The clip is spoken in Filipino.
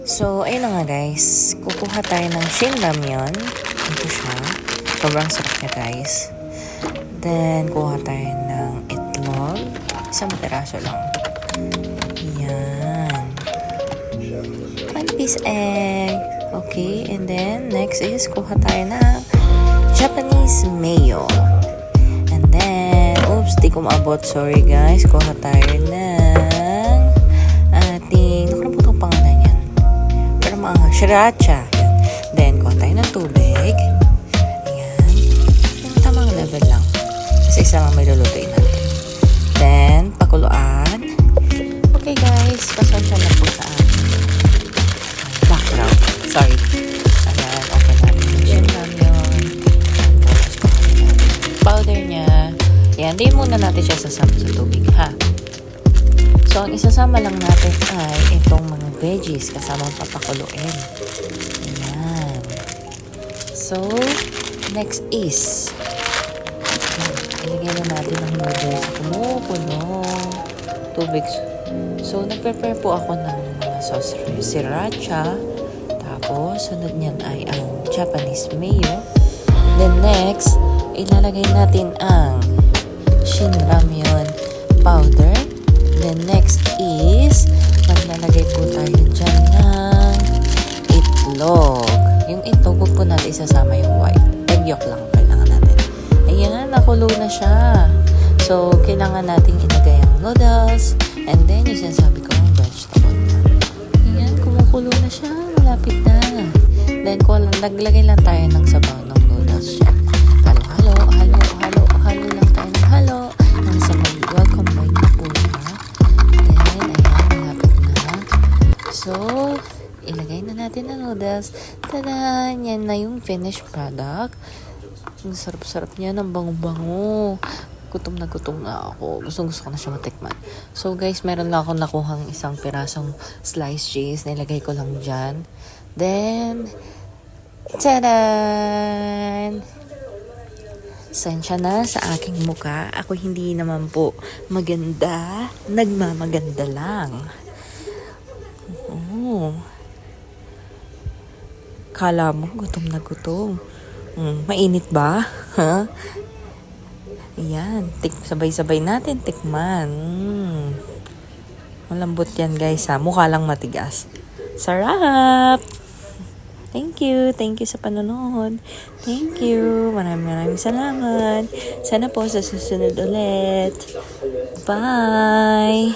So, ayun na nga guys. Kukuha tayo ng Shin Ramyun. Ito siya. Sobrang sarap niya guys. Then, kuha tayo ng itlog. Isang peraso lang. Yan. One piece egg. Okay, and then, next is kuha tayo ng Japanese mayo. And then, oops, di ko maabot. Sorry guys. Kuha tayo ng ating, nakalimutan ang pangalan yan. Pero mga sriracha. Then, kuha tayo ng tubig. Ayan. Yung tamang level lang. Kasi isa lang may lulutuin natin. Then, pakuluan. Okay guys, pasensya na po sa ating background. Sorry. Ayan, open natin yung Shin Ramyun. Tapos, kuha natin powder niya. Ayan, din muna natin siya sasama sa tubig, ha? So, ang isasama lang natin ay itong mga veggies kasama papakuluin. Ayan. So, next is ilagay na natin ang noodles sa kumukulong tubig. So, nag-prepare po ako ng mga sauce sriracha. Tapos, sunod niyan ay ang Japanese mayo. Then next, ilalagay natin ang Shin Ramyun powder. Then next is maglalagay po tayo dyan ng itlog. Yung itlog, huwag po natin isasama yung white. Egg yolk lang kailangan natin. Ayan, nakulo na siya. So, kailangan natin ilagay ang noodles. And then, yung sinasabi ko yung vegetable na. Ayan, kumukulo na siya. Malapit na. Then, naglagay lang tayo ng sabaw ng noodles siya. Halo lang tayo ng halo. Hanggang sa mag-combine na po siya. Then, ayan, malapit na. So, ilagay na natin ang noodles. Tada! Yan na yung finished product. Ang sarap-sarap niya, ng bango-bango. Gutom na ako. Gusto ko na siya matikman. So guys, meron lang akong nakuhang isang pirasong sliced cheese. Nilagay ko lang dyan. Then, tadan! Sensya na sa aking muka. Ako hindi naman po maganda. Nagmamaganda lang. Kala mo, gutom na gutom. Mainit ba? Ha? Ayan. Sabay-sabay natin tikman. Malambot yan guys ha. Mukha lang matigas. Sarap! Thank you. Thank you sa panonood. Thank you. Maraming salamat. Sana po sa susunod ulit. Bye!